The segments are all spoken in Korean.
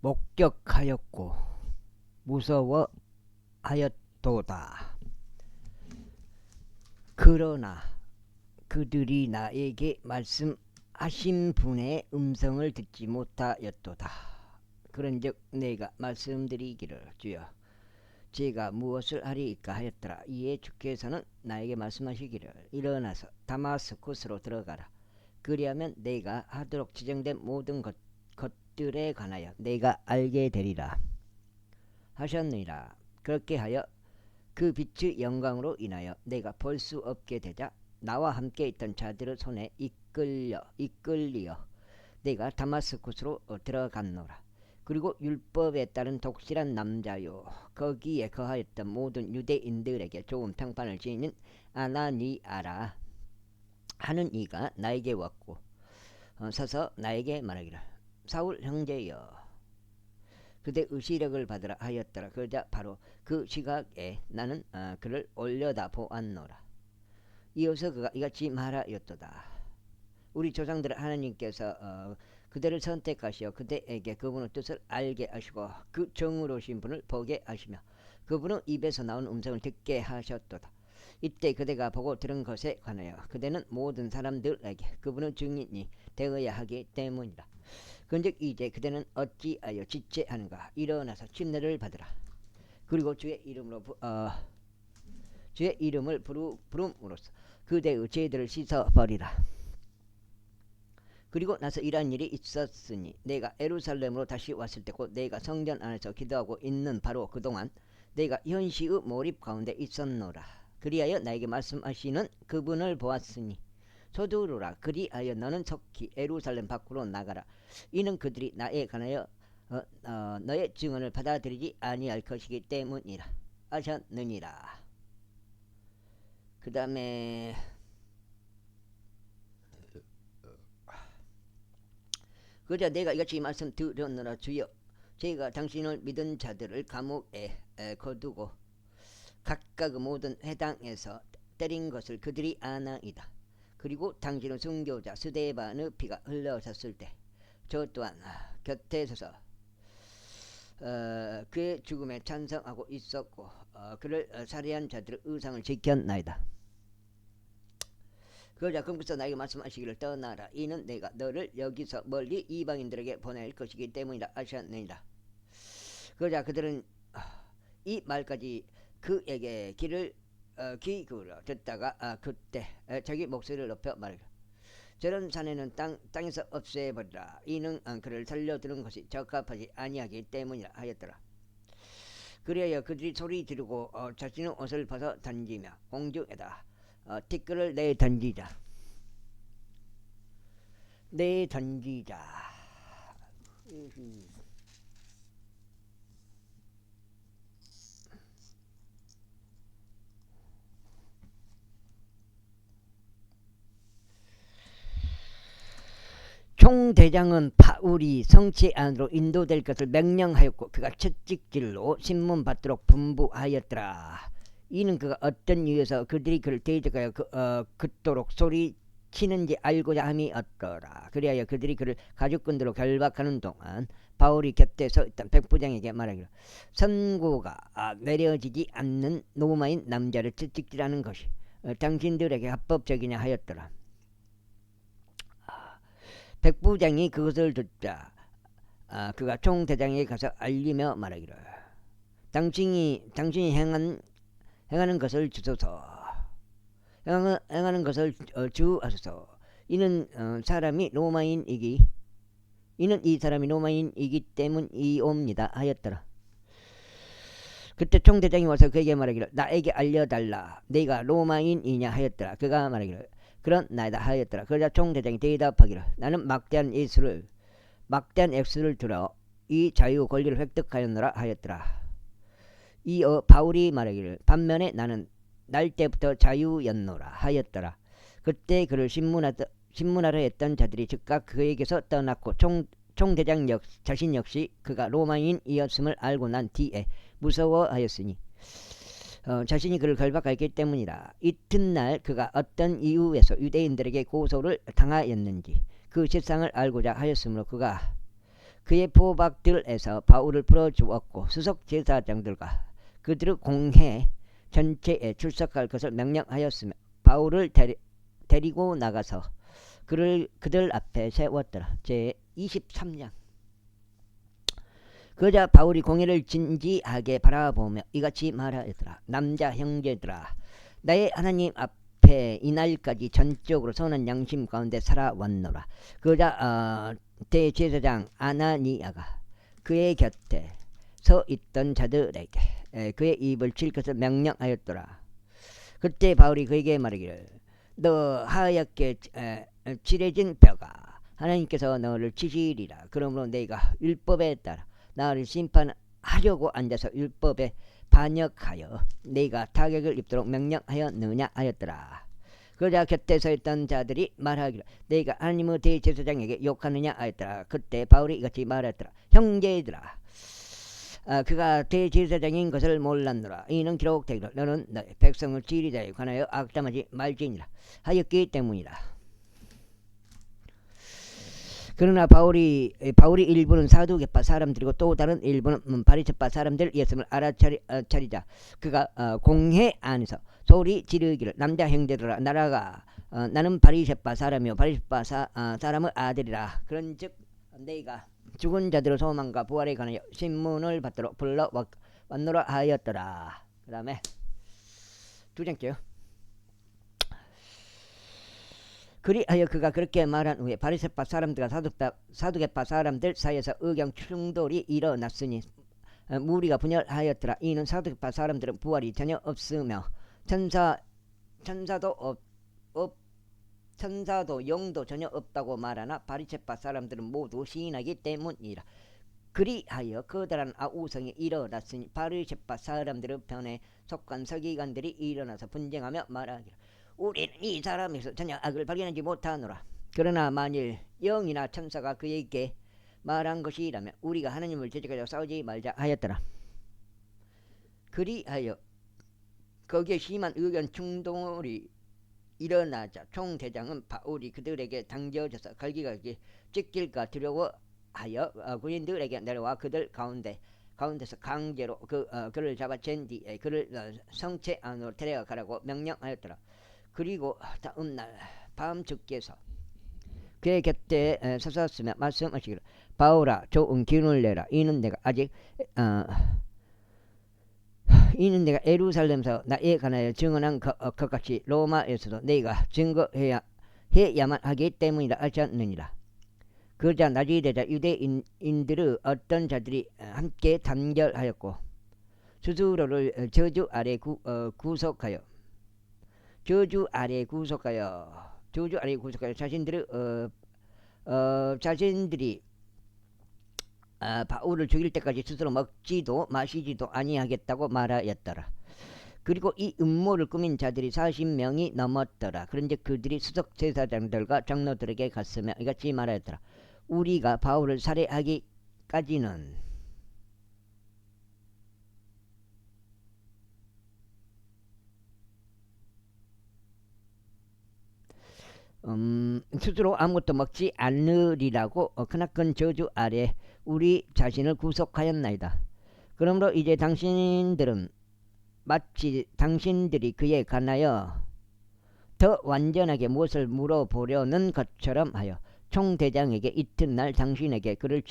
목격하였고 무서워하였도다. 그러나 그들이 나에게 말씀하신 분의 음성을 듣지 못하였도다. 그런즉 내가 말씀드리기를 주여 제가 무엇을 하리이까 하였더라. 이에 주께서는 나에게 말씀하시기를 일어나서 다마스쿠스로 들어가라. 그리하면 내가 하도록 지정된 모든 것들에 관하여 내가 알게 되리라 하셨느니라. 그렇게 하여 그 빛의 영광으로 인하여 내가 볼 수 없게 되자 나와 함께 있던 자들의 손에 이끌리어 내가 다마스쿠스로 들어갔노라. 그리고 율법에 따른 독실한 남자요 거기에 거하였던 모든 유대인들에게 좋은 평판을 지니는 아나니아라 하는 이가 나에게 왔고 서서 나에게 말하기를 사울 형제여 그대 의시력을 받으라 하였더라. 그러자 바로 그 시각에 나는 그를 올려다 보았노라. 이어서 그가 이같이 말하였도다. 우리 조상들 하나님께서 그대를 선택하시어 그대에게 그분의 뜻을 알게 하시고 그 정의로우신 분을 보게 하시며 그분의 입에서 나온 음성을 듣게 하셨도다. 이때 그대가 보고 들은 것에 관하여 그대는 모든 사람들에게 그분의 증인이 되어야 하기 때문이라. 그런즉 이제 그대는 어찌하여 지체하는가. 일어나서 침례를 받으라. 그리고 주의 이름을 부름으로써 그대의 죄들을 씻어버리라. 그리고 나서 이러한 일이 있었으니 내가 예루살렘으로 다시 왔을 때 곧 내가 성전 안에서 기도하고 있는 바로 그동안 내가 현시의 몰입 가운데 있었노라. 그리하여 나에게 말씀하시는 그분을 보았으니 서두르라. 그리하여 너는 속히 예루살렘 밖으로 나가라. 이는 그들이 나에 관하여 너의 증언을 받아들이지 아니할 것이기 때문이라 하셨느니라. 그 다음에 그러자 내가 이같이 말씀 드렸노라. 주여 제가 당신을 믿은 자들을 감옥에 거두고 각각 모든 회당에서 때린 것을 그들이 아나이다. 그리고 당신의 순교자 스데반의 피가 흘러졌을 때 저 또한 곁에 서서 그의 죽음에 찬성하고 있었고 그를 살해한 자들의 의상을 지켰나이다. 그러자 그분께서 나에게 말씀하시기를 떠나라. 이는 내가 너를 여기서 멀리 이방인들에게 보낼 것이기 때문이라 하셨느니라. 그러자 그들은 이 말까지 그에게 귀 기울여 듣다가 그때 자기 목소리를 높여 말하기를 저런 사내는 땅에서 없애버리라. 이는 그를 살려두는 것이 적합하지 아니하기 때문이라 하였더라. 그리하여 그들이 소리 지르고 자신의 옷을 벗어 던지며 공중에다 티끌을 내던지자. 총대장은 바울이 성체 안으로 인도될 것을 명령하였고 그가 채찍질로 신문 받도록 분부하였더라. 이는 그가 어떤 이유에서 그들이 그를 대적하여 그토록 소리치는지 알고자 함이었더라. 그리하여 그들이 그를 가죽끈으로 결박하는 동안 바울이 곁에 서 있던 백부장에게 말하기를 선고가 내려지지 않는 로마인 남자를 채찍질하는 것이 당신들에게 합법적이냐 하였더라. 백부장이 그것을 듣자 그가 총대장에게 가서 알리며 말하기를 당신이 행하는 것을 주소서. 행하는 것을 주하소서. 이는 이 사람이 로마인이기 때문이옵니다 하였더라. 그때 총대장이 와서 그에게 말하기를 나에게 알려달라. 네가 로마인이냐 하였더라. 그가 말하기를 그렇나이다 하였더라. 그러자 총대장이 대답하기를 나는 막대한 액수를 들어 이 자유 권리를 획득하였노라 하였더라. 이어 바울이 말하기를 반면에 나는 날 때부터 자유였노라 하였더라. 그때 그를 신문하러 했던 자들이 즉각 그에게서 떠났고 총대장 자신 역시 그가 로마인이었음을 알고 난 뒤에 무서워하였으니 자신이 그를 결박하였기 때문이라. 이튿날 그가 어떤 이유에서 유대인들에게 고소를 당하였는지 그 실상을 알고자 하였으므로 그가 그의 포박들에서 바울을 풀어주었고 수석 제사장들과 그들의 공회 전체에 출석할 것을 명령하였으며 바울을 데리고 나가서 그들 앞에 세웠더라. 제 23장. 그러자 바울이 공회를 진지하게 바라보며 이같이 말하였더라. 남자 형제들아, 나의 하나님 앞에 이날까지 전적으로 선한 양심 가운데 살아왔노라. 그러자 대제사장 아나니아가 그의 곁에 서 있던 자들에게 그의 입을 칠 것을 명령하였더라. 그때 바울이 그에게 말하기를 너 하얗게 칠해진 뼈가 하나님께서 너를 치시리라. 그러므로 내가 율법에 따라 나를 심판하려고 앉아서 율법에 반역하여 네가 타격을 입도록 명령하였느냐 하였더라. 그러자 곁에 서 있던 자들이 말하기를 네가 하나님의 대제사장에게 욕하느냐 하였더라. 그때 바울이 이같이 말했더라. 형제들아, 그가 대제사장인 것을 몰랐노라. 이는 기록되기를 너는 너의 백성을 지리자에 관하여 악담하지 말지니라 하였기 때문이라. 그러나 바울이 일부는 사두개파 사람들이고 또 다른 일부는 바리새파 사람들이었음을 알아차리자 그가 공회 안에서 소리 지르기를 남자 형제들아, 나는 바리새파 사람이요 바리새파 사람의 아들이라. 그런즉 내가 죽은 자들의 소망과 부활에 관하여 신문을 받도록 불러왔노라 하였더라. 그 다음에 두 장째요. 그리하여 그가 그렇게 말한 후에 바리새파 사람들과 사두개파 사람들 사이에서 의견 충돌이 일어났으니 무리가 분열하였더라. 이는 사두개파 사람들은 부활이 전혀 없으며 천사도 영도 전혀 없다고 말하나 바리새파 사람들은 모두 시인하기 때문이라. 그리하여 커다란 아우성이 일어났으니 바리새파 사람들의 편에 속한 서기관들이 일어나서 분쟁하며 말하기를 우리는 이 사람에서 전혀 악을 발견하지 못하노라. 그러나 만일 영이나 천사가 그에게 말한 것이라면 우리가 하나님을 대적하여 싸우지 말자 하였더라. 그리하여 거기에 심한 의견 충돌이 일어나자 총대장은 바울이 그들에게 당겨져서 갈기갈기 찢길까 두려워하여 군인들에게 내려와 그들 가운데서 강제로 그를 잡아챈 뒤에 그를 성체 안으로 데려가라고 명령하였더라. 그리고 다음날 밤늦게서 그의 곁에 서섰으며 말씀하시기를 바울아, 좋은 기운을 내라. 이는 내가 예루살렘에서 나에 관하여 증언한 것 같이 로마에서도 내가 증거해야만 하기 때문이라 하지 않느니라. 그러자 낮이 되자 유대인들의 어떤 자들이 함께 단결하였고 스스로를 저주 아래 구속하여 자신들이 바울을 죽일 때까지 스스로 먹지도 마시지도 아니하겠다고 말하였더라. 그리고 이 음모를 꾸민 자들이 40명이 넘었더라. 그런즉 그들이 수석 제사장들과 장로들에게 갔으며 이같이 말하였더라. 우리가 바울을 살해하기까지는 스스로 아무것도 먹지 않으리라고 크나큰 저주 아래 우리 자신을 구속하였나이다. 그러므로 이제 당신들은 마치 당신들이 그에 관하여 더 완전하게 무엇을 물어보려는 것처럼 하여 총대장에게 이튿날 당신에게 그를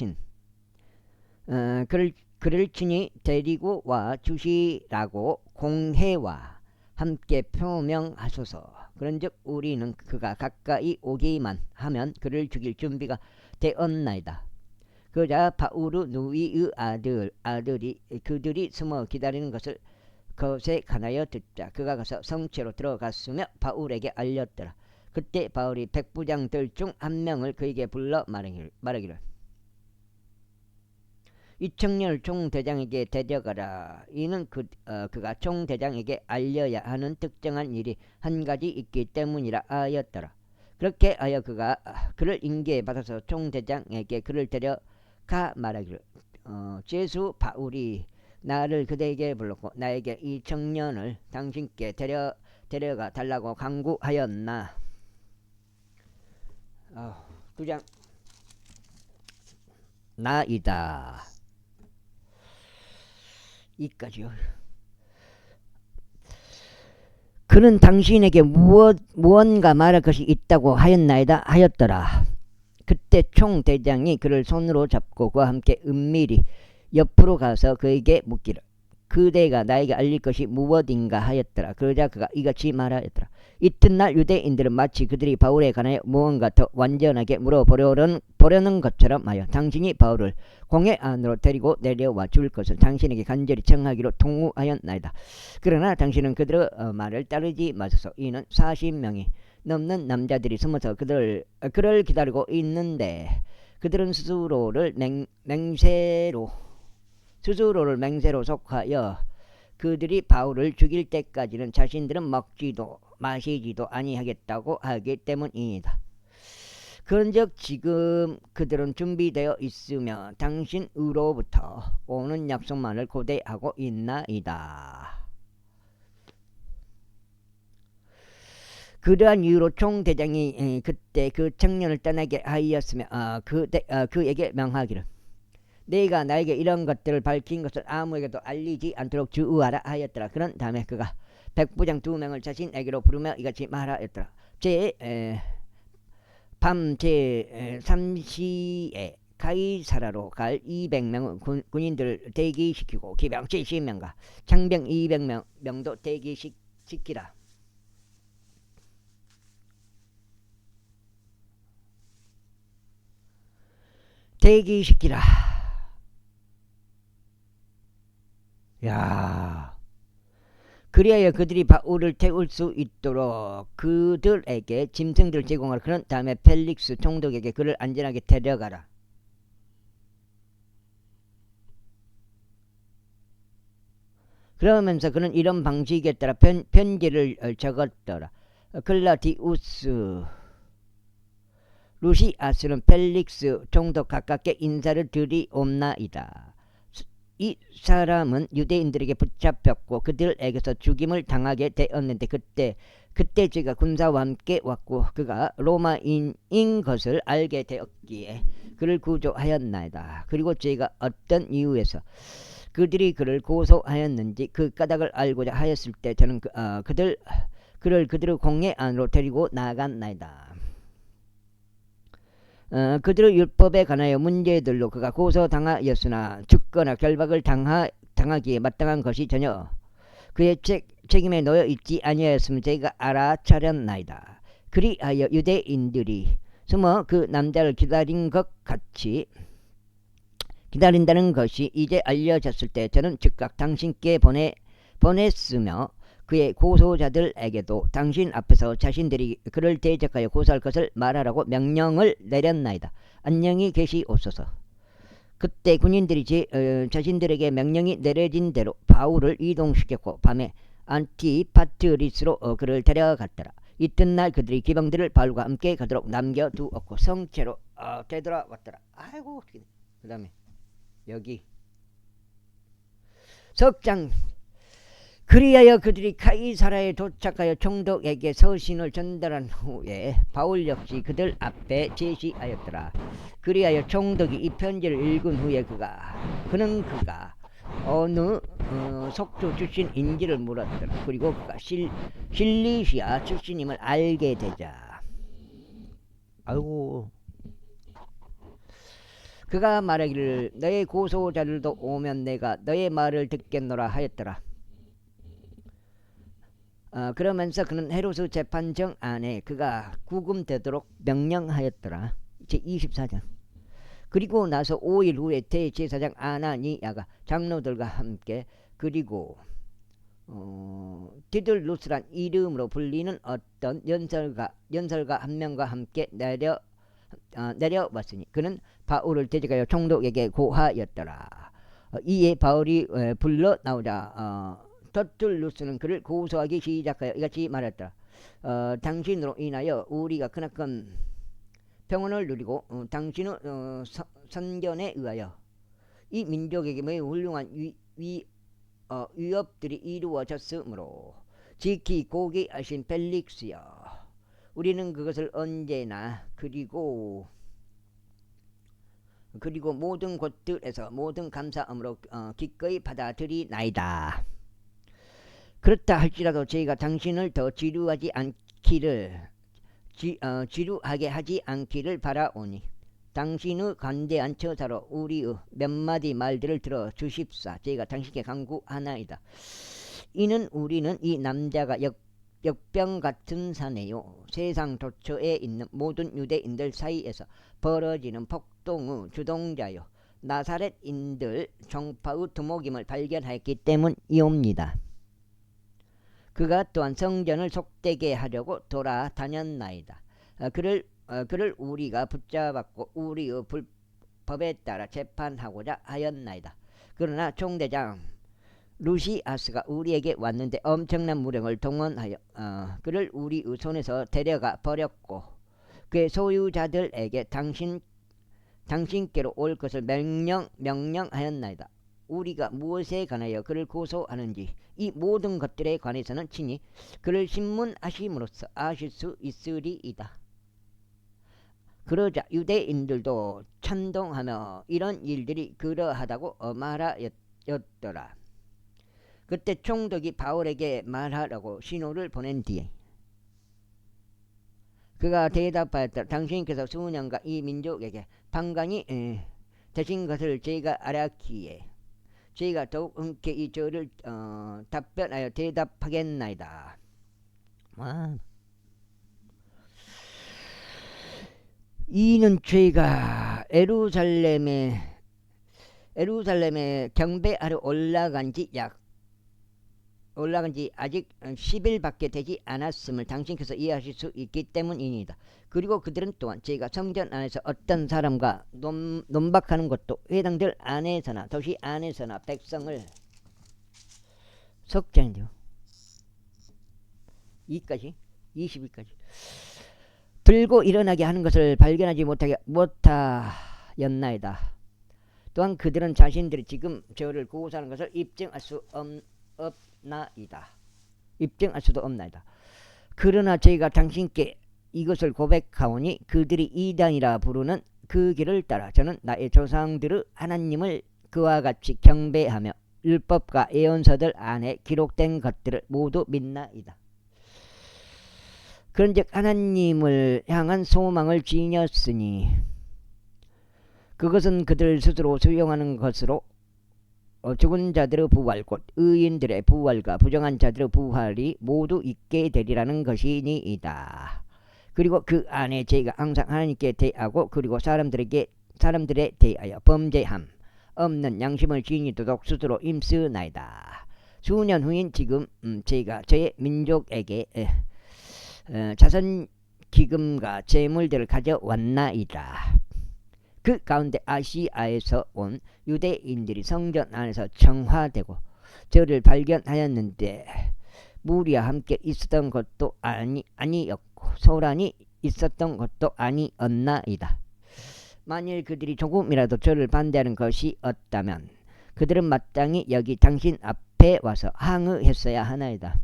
친히 데리고 와 주시라고 공회와 함께 표명하소서. 그런즉 우리는 그가 가까이 오기만 하면 그를 죽일 준비가 되었나이다. 그러자 바울의 누이의 아들이 그들이 숨어 기다리는 것에 관하여 듣자 그가 가서 성체로 들어갔으며 바울에게 알렸더라. 그때 바울이 백부장들 중 한 명을 그에게 불러 말하기를 이 청년을 총대장에게 데려가라. 이는 그가 총대장에게 알려야 하는 특정한 일이 한 가지 있기 때문이라 하였더라. 그렇게 하여 그가 그를 인계받아서 총대장에게 그를 데려가 말하기를 제수 바울이 나를 그대에게 불렀고 나에게 이 청년을 당신께 데려가 달라고 나이다. 이까지요. 그는 당신에게 무언가 말할 것이 있다고 하였더라. 그때 총대장이 그를 손으로 잡고 그와 함께 은밀히 옆으로 가서 그에게 묻기를 그대가 나에게 알릴 것이 무엇인가 하였더라. 그러자 그가 이같이 말하였더라. 이튿날 유대인들은 마치 그들이 바울에 관하여 무언가 더 완전하게 물어보려는 것처럼 하여 당신이 바울을 공회 안으로 데리고 내려와 줄 것을 당신에게 간절히 청하기로 통우하였나이다. 그러나 당신은 그들의 말을 따르지 마소서. 이는 40명이 넘는 남자들이 숨어서 그를 기다리고 있는데 그들은 스스로를 맹세로 속하여 그들이 바울을 죽일 때까지는 자신들은 먹지도 마시지도 아니하겠다고 하기 때문이다. 그런즉 지금 그들은 준비되어 있으며 당신으로부터 오는 약속만을 고대하고 있나이다. 그러한 이유로 총대장이 그때 그 청년을 떠나게 하였으며 그에게 명하기를 네가 나에게 이런 것들을 밝힌 것을 아무에게도 알리지 않도록 주의하라 하였더라. 그런 다음에 그가 백부장 2명을 자신에게로 부르며 이같이 말하였더라. 밤 제 3시에 가이사라로 갈 200명 군인들을 대기시키고 기병 70명과 장병 200명도 대기시키라. 대기시키라. 야, 그리하여 그들이 바울을 태울 수 있도록 그들에게 짐승들을 제공하라. 그런 다음에 펠릭스 총독에게 그를 안전하게 데려가라. 그러면서 그는 이런 방식에 따라 편지를 적었더라. 클라디우스 루시아스는 펠릭스 총독 가깝게 인사를 드리옵나이다. 이 사람은 유대인들에게 붙잡혔고 그들에게서 죽임을 당하게 되었는데 그때 제가 군사와 함께 왔고 그가 로마인인 것을 알게 되었기에 그를 구조하였나이다. 그리고 제가 어떤 이유에서 그들이 그를 고소하였는지 그 까닭을 알고자 하였을 때 저는 그들을 공회 안으로 데리고 나갔나이다. 그들의 율법에 관하여 문제들로 그가 고소당하였으나 죽거나 결박을 당하기에 마땅한 것이 전혀 그의 책임에 놓여 있지 아니하였음을 제가 알아차렸나이다. 그리하여 유대인들이 숨어 그 남자를 기다린다는 것이 이제 알려졌을 때 저는 즉각 당신께 보냈으며 그의 고소자들에게도 당신 앞에서 자신들이 그를 대적하여 고소할 것을 말하라고 명령을 내렸나이다. 안녕히 계시옵소서. 그때 군인들이 자신들에게 명령이 내려진 대로 바울을 이동시켰고 밤에 안티파트리스로 그를 데려갔더라. 이튿날 그들이 기병들을 바울과 함께 가도록 남겨두었고 성체로 되돌아왔더라. 아이고 그 다음에 여기 석장 그리하여 그들이 가이사라에 도착하여 총독에게 서신을 전달한 후에 바울 역시 그들 앞에 제시하였더라. 그리하여 총독이 이 편지를 읽은 후에 그는 어느 속주 출신인지를 물었더라. 그리고 그가 실리시아 출신임을 알게 되자 아이고 그가 말하기를 너의 고소자들도 오면 내가 너의 말을 듣겠노라 하였더라. 그러면서 그는 헤로스 재판정 안에 그가 구금되도록 명령하였더라. 제24장. 그리고 나서 5일 후에 대제사장 아나니아가 장로들과 함께 그리고 디들루스란 이름으로 불리는 어떤 연설가 한 명과 함께 내려왔으니 그는 바울을 대적하여 총독에게 고하였더라. 이에 바울이 불러 나오자 터툴루스는 그를 고소하기 시작하여 이같이 말했다. 당신으로 인하여 우리가 크나큰 평온을 누리고 당신의 선견에 의하여 이 민족에게 매우 훌륭한 위협들이 이루어졌으므로 지키고 계신 펠릭스여 우리는 그것을 언제나 그리고 그리고 모든 곳들에서 모든 감사함으로 기꺼이 받아들이나이다. 그렇다 할지라도 저희가 당신을 더 지루하지 않기를 지루하게 하지 않기를 바라오니 당신의 관대한 처사로 우리의 몇 마디 말들을 들어 주십사. 저희가 당신께 간구하나이다. 이는 우리는 이 남자가 역병 같은 사내요 세상 도처에 있는 모든 유대인들 사이에서 벌어지는 폭동의 주동자요 나사렛인들 종파의 두목임을 발견했기 때문이옵니다. 그가 또한 성전을 속되게 하려고 돌아다녔나이다. 그를 우리가 붙잡았고 우리의 불법에 따라 재판하고자 하였나이다. 그러나 총대장 루시아스가 우리에게 왔는데 엄청난 무령을 동원하여 그를 우리의 손에서 데려가 버렸고 그의 소유자들에게 당신께로 올 것을 명령하였나이다. 우리가 무엇에 관하여 그를 고소하는지 이 모든 것들에 관해서는 친히 그를 신문하심으로써 아실 수 있으리이다. 그러자 유대인들도 찬동하며 이런 일들이 그러하다고 말하였더라. 그때 총독이 바울에게 말하라고 신호를 보낸 뒤에 그가 대답하였다. 당신께서 수년간 이 민족에게 판관이 되신 것을 제가 알았기에 저희가 더욱 흔쾌히 이 저를 답변하여 대답하겠나이다. 이는 저희가 예루살렘에 경배하러 올라간 지 아직 10일밖에 되지 않았음을 당신께서 이해하실 수 있기 때문입니다. 그리고 그들은 또한 저희가 성전 안에서 어떤 사람과 논박하는 것도 회당들 안에서나 도시 안에서나 백성을 석장이요 20일까지 들고 일어나게 하는 것을 발견하지 못하였나이다. 또한 그들은 자신들이 지금 저를 고소하는 것을 입증할 수도 없나이다. 그러나 저희가 당신께 이것을 고백하오니 그들이 이단이라 부르는 그 길을 따라 저는 나의 조상들의 하나님을 그와 같이 경배하며 율법과 예언서들 안에 기록된 것들을 모두 믿나이다. 그런즉 하나님을 향한 소망을 지녔으니 그것은 그들 스스로 수용하는 것으로 죽은 자들의 부활 곧 의인들의 부활과 부정한 자들의 부활이 모두 있게 되리라는 것이니이다. 그리고 그 안에 저희가 항상 하나님께 대하고 그리고 사람들에 대하여 범죄함 없는 양심을 지니도록 스스로 힘쓰나이다. 수년 후인 지금 저희가 저의 민족에게 자선 기금과 재물들을 가져왔나이다. 그 가운데 아시아에서 온 유대인들이 성전 안에서 청화되고 저를 발견하였는데 무리와 함께 있었던 것도 아니었고 소란이 있었던 것도 아니었나이다. 만일 그들이 조금이라도 저를 반대하는 것이 없다면 그들은 마땅히 여기 당신 앞에 와서 항의했어야 하나이다.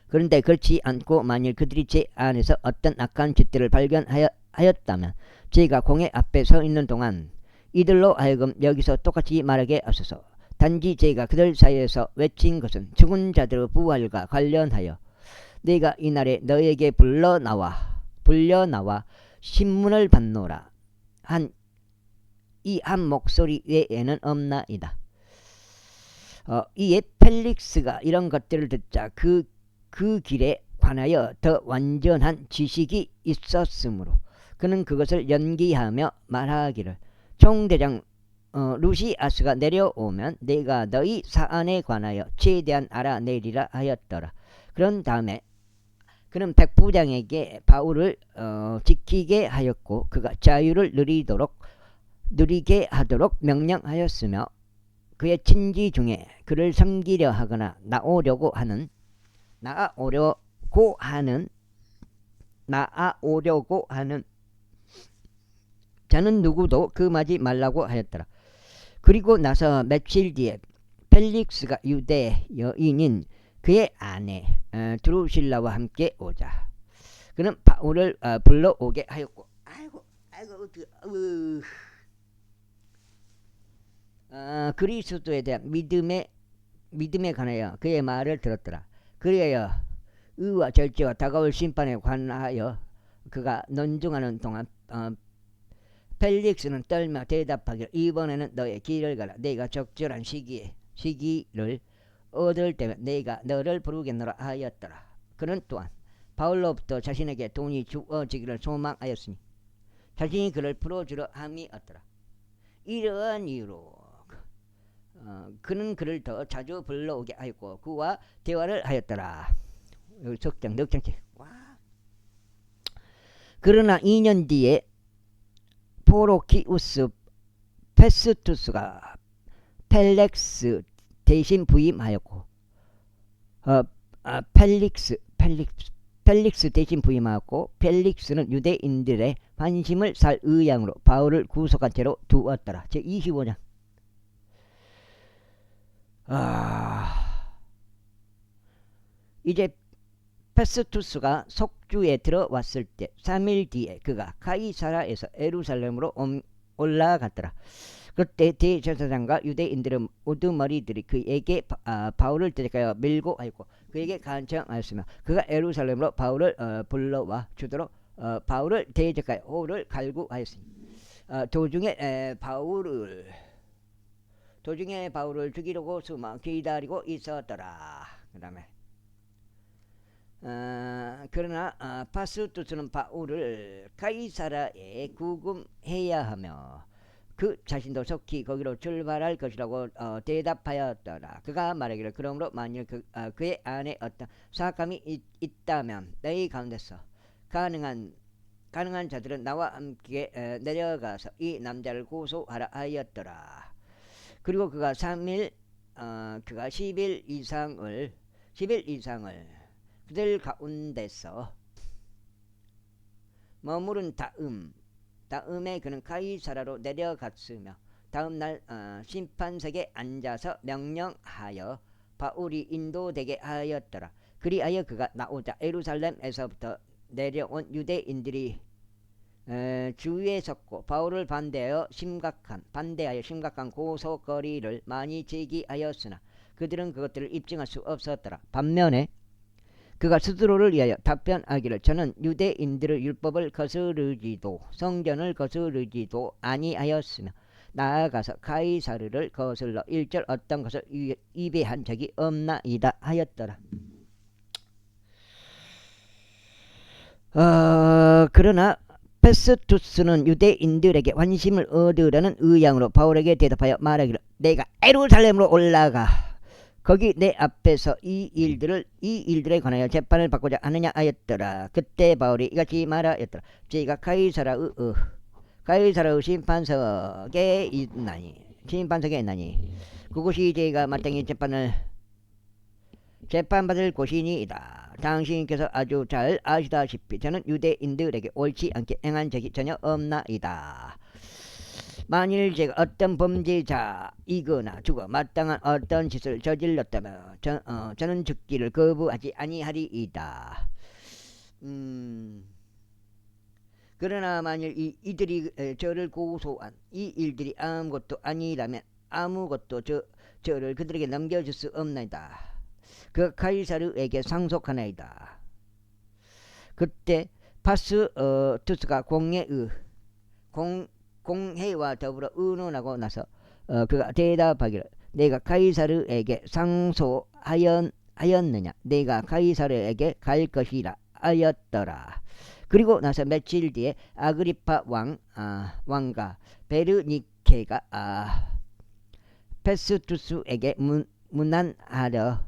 그런데 그렇지 않고 만일 그들이 제 안에서 어떤 악한 짓들을 발견하였다면 제가 공회 앞에 서 있는 동안 이들로 하여금 여기서 똑같이 말하게 하소서. 단지 제가 그들 사이에서 외친 것은 죽은 자들의 부활과 관련하여 내가 이날에 너에게 불려나와 신문을 받노라 이 한 목소리 외에는 없나이다. 이에 펠릭스가 이런 것들을 듣자 그 길에 관하여 더 완전한 지식이 있었으므로 그는 그것을 연기하며 말하기를 총대장 루시아스가 내려오면 내가 너희 사안에 관하여 최대한 알아내리라 하였더라. 그런 다음에 그는 백부장에게 바울을 지키게 하였고 그가 자유를 누리게 하도록 명령하였으며 그의 친지 중에 그를 섬기려 하거나 나오려고 하는 자는 누구도 금하지 말라고 하였더라. 그리고 나서 며칠 뒤에 펠릭스가 유대 여인인 그의 아내 드루실라와 함께 오자 그는 바울을 불러오게 하였고 아이고 그리스도에 대한 믿음에 관하여 그의 말을 들었더라. 그리하여 의와 절제와 다가올 심판에 관하여 그가 논중하는 동안 펠릭스는 떨며 대답하기를 이번에는 너의 길을 가라. 내가 적절한 시기를 얻을 때면 내가 너를 부르겠노라 하였더라. 그는 또한 바울로부터 자신에게 돈이 주어지기를 소망하였으니 자신이 그를 풀어주려 함이 없더라. 이러한 이유로 그는 그를 더 자주 불러오게 하였고 그와 대화를 하였더라. 여기 석장 넉장째. 그러나 2년 뒤에 포로키우스 페스투스가 펠렉스 대신 부임하였고 펠릭스 대신 부임하였고 펠릭스는 유대인들의 관심을 살 의향으로 바울을 구속한 채로 두었더라. 제 25장. 이제 페스투스가 속주에 들어왔을 때 3일 뒤에 그가 가이사라에서 예루살렘으로 올라갔더라. 그때 대제사장과 유대인들의 우두머리들이 그에게 바울을 대적하여 밀고 하였고 그에게 간청하였으며 그가 예루살렘으로 바울을 불러와 주도록 바울을 대적하여 호를 갈구하였으니 도중에 바울을 죽이려고 숨어 기다리고 있었더라. 그 다음에 그러나 파스투스는 바울을 가이사라에 구금해야 하며 그 자신도 속히 거기로 출발할 것이라고 대답하였더라. 그가 말하기를 그러므로 만일 그의 안에 어떤 사감이 있다면 너희 가운데서 가능한 자들은 나와 함께 내려가서 이 남자를 고소하라 하였더라. 그리고 그가 10일 이상을 그들 가운데서 머무른 다음에 그는 가이사라로 내려갔으며 다음날 심판석에 앉아서 명령하여 바울이 인도되게 하였더라. 그리하여 그가 나오자 예루살렘에서부터 내려온 유대인들이 주위에 섰고 바울을 반대하여 심각한 고소거리를 많이 제기하였으나 그들은 그것들을 입증할 수 없었더라. 반면에 그가 스스로를 위하여 답변하기를 저는 유대인들의 율법을 거스르지도 성전을 거스르지도 아니하였으며 나아가서 가이사르를 거슬러 일절 어떤 것을 위배한 적이 없나이다 하였더라. 그러나 페스투스는 유대인들에게 관심을 얻으려는 의향으로 바울에게 대답하여 말하기를 내가 예루살렘으로 올라가 거기 내 앞에서 이 일들에 관하여 재판을 받고자 하느냐 하였더라. 그때 바울이 이같이 말하였더라. 저희가 가이사라의 심판석에 있나니 그곳이 저희가 마땅히 재판받을 곳이니이다. 당신께서 아주 잘 아시다시피 저는 유대인들에게 옳지 않게 행한 적이 전혀 없나이다. 만일 제가 어떤 범죄자이거나 죽어 마땅한 어떤 짓을 저질렀다면 저는 죽기를 거부하지 아니하리이다. 그러나 만일 이들이 저를 고소한 이 일들이 아무것도 아니라면 아무것도 저를 그들에게 넘겨줄 수 없나이다. 그 가이사르에게 상속하나이다. 그때 파스투스가 공회와 더불어 의논하고 나서 그가 대답하기를 내가 가이사르에게 상소하였느냐 내가 가이사르에게 갈 것이라 하였더라. 그리고 나서 며칠 뒤에 아그리파 왕과 베르니케가 페스투스에게 문안하러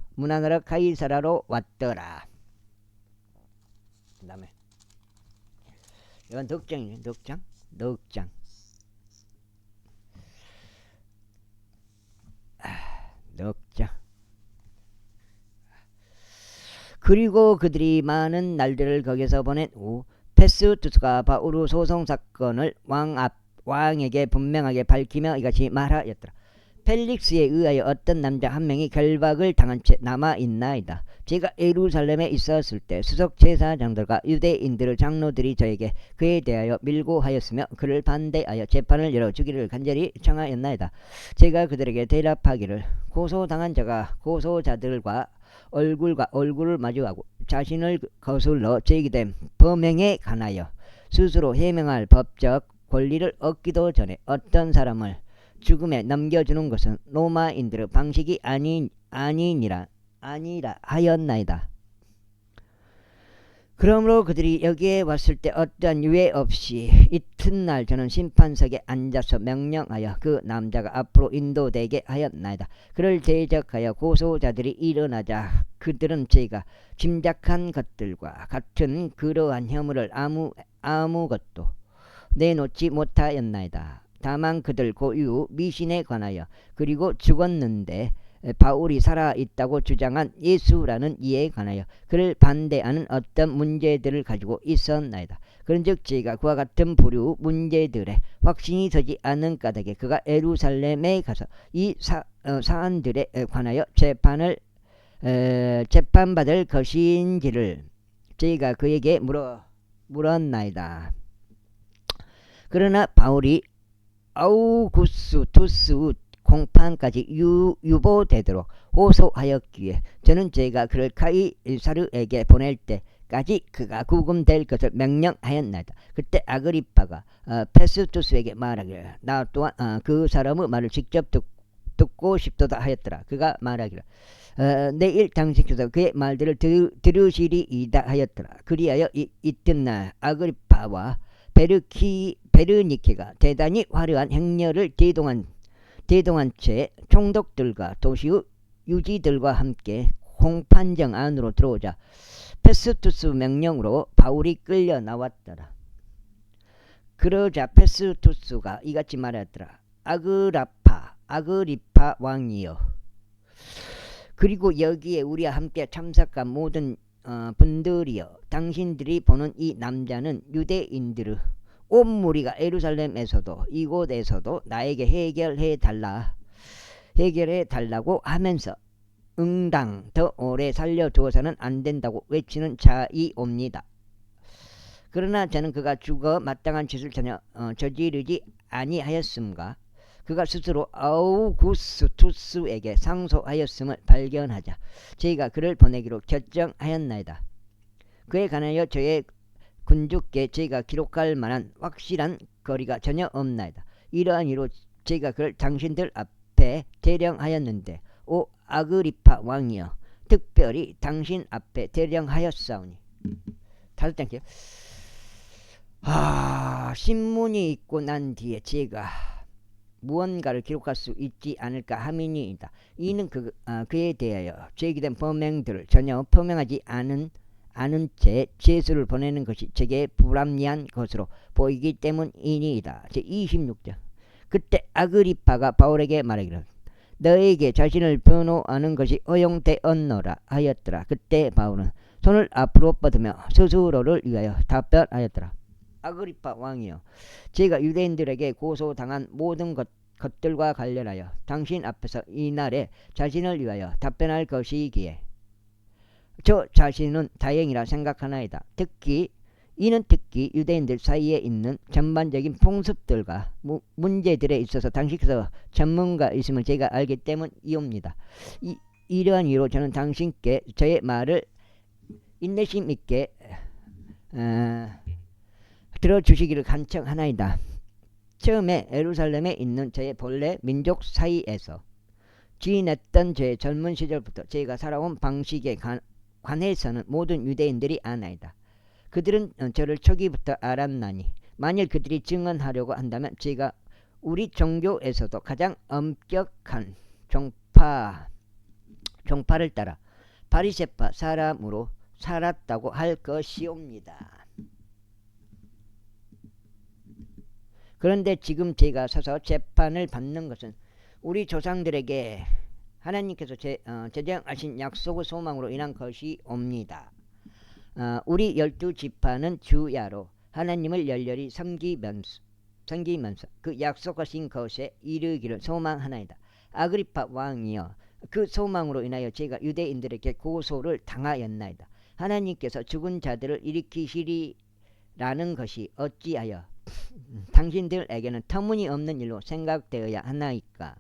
가이사라로 왔더라. 그 다음에 이건 덕장이네. 덕장. 그리고 그들이 많은 날들을 거기서 보낸 후 페스투스가 바울 소송 사건을 왕에게 분명하게 밝히며 이같이 말하였더라. 펠릭스에 의하여 어떤 남자 한 명이 결박을 당한 채 남아있나이다. 제가 예루살렘에 있었을 때 수석 제사장들과 유대인들의 장로들이 저에게 그에 대하여 밀고 하였으며 그를 반대하여 재판을 열어주기를 간절히 청하였나이다. 제가 그들에게 대답하기를 고소당한 자가 고소자들과 얼굴과 얼굴을 마주하고 자신을 거슬러 제기된 범행에 관하여 스스로 해명할 법적 권리를 얻기도 전에 어떤 사람을 죽음에 넘겨주는 것은 로마인들의 방식이 아니라 하였나이다. 그러므로 그들이 여기에 왔을 때 어떠한 유예 없이 이튿날 저는 심판석에 앉아서 명령하여 그 남자가 앞으로 인도되게 하였나이다. 그를 대적하여 고소자들이 일어나자 그들은 제가 짐작한 것들과 같은 그러한 혐의를 아무것도 내놓지 못하였나이다. 다만 그들 고유 미신에 관하여 그리고 죽었는데 바울이 살아있다고 주장한 예수라는 이에 관하여 그를 반대하는 어떤 문제들을 가지고 있었나이다. 그런즉 제가 그와 같은 부류 문제들에 확신이 서지 않은 까닭에 그가 예루살렘에 가서 이 사안들에 관하여 재판받을 것인지를 제가 그에게 물었나이다. 그러나 바울이 아우구스투스 공판까지 유보되도록 호소하였기에 저는 제가 그를 카이사르에게 보낼 때까지 그가 구금될 것을 명령하였나이다. 그때 아그리파가 페스투스에게 말하기를 나 또한 그 사람의 말을 직접 듣고 싶도다 하였더라. 그가 말하기를 내일 당신께서 그의 말들을 들으시리이다 하였더라. 그리하여 이튿날 아그리파와 베르니케가 대단히 화려한 행렬을 대동한 채 총독들과 도시의 유지들과 함께 공판정 안으로 들어오자 페스투스 명령으로 바울이 끌려 나왔더라. 그러자 페스투스가 이같이 말하였더라. 아그리파 왕이여, 그리고 여기에 우리와 함께 참석한 모든 분들이여, 당신들이 보는 이 남자는 유대인들의 온 무리가 예루살렘에서도 이곳에서도 나에게 해결해 달라고 하면서 응당 더 오래 살려두어서는 안 된다고 외치는 자이옵니다. 그러나 저는 그가 죽어 마땅한 짓을 전혀 저지르지 아니하였음과 그가 스스로 아우구스투스에게 상소하였음을 발견하자 저희가 그를 보내기로 결정하였나이다. 그에 관하여 저의 군주께 제가 기록할 만한 확실한 거리가 전혀 없나이다. 이러한 이유로 제가 그를 당신들 앞에 대령하였는데 오 아그리파 왕이여, 특별히 당신 앞에 대령하였사오니. 다섯 단계. 신문이 있고 난 뒤에 제가 무언가를 기록할 수 있지 않을까 함이니이다. 이는 그에 대하여 제기된 범행들을 전혀 표명하지 않은 채 제수를 보내는 것이 제게 불합리한 것으로 보이기 때문이니이다. 제26절. 그때 아그리파가 바울에게 말하기를 너에게 자신을 변호하는 것이 허용되었노라 하였더라. 그때 바울은 손을 앞으로 뻗으며 스스로를 위하여 답변하였더라. 아그리파 왕이여, 제가 유대인들에게 고소당한 모든 것들과 관련하여 당신 앞에서 이날에 자신을 위하여 답변할 것이기에 저 자신은 다행이라 생각하나이다. 이는 특히 유대인들 사이에 있는 전반적인 풍습들과 문제들에 있어서 당신께서 전문가이심을 제가 알기 때문이옵니다. 이러한 이유로 저는 당신께 저의 말을 인내심 있게 들어주시기를 간청하나이다. 처음에 예루살렘에 있는 저의 본래 민족 사이에서 지냈던 제 젊은 시절부터 제가 살아온 방식에 관해서는 모든 유대인들이 아나이다. 그들은 저를 초기부터 알았나니 만일 그들이 증언하려고 한다면 제가 우리 종교에서도 가장 엄격한 종파를 따라 바리새파 사람으로 살았다고 할 것이옵니다. 그런데 지금 제가 서서 재판을 받는 것은 우리 조상들에게 하나님께서 제정하신 약속의 소망으로 인한 것이옵니다. 우리 12지파는 주야로 하나님을 열렬히 섬기면서 그 약속하신 것에 이르기를 소망하나이다. 아그리파 왕이여 그 소망으로 인하여 제가 유대인들에게 고소를 당하였나이다. 하나님께서 죽은 자들을 일으키시리라는 것이 어찌하여 당신들에게는 터무니없는 일로 생각되어야 하나이까.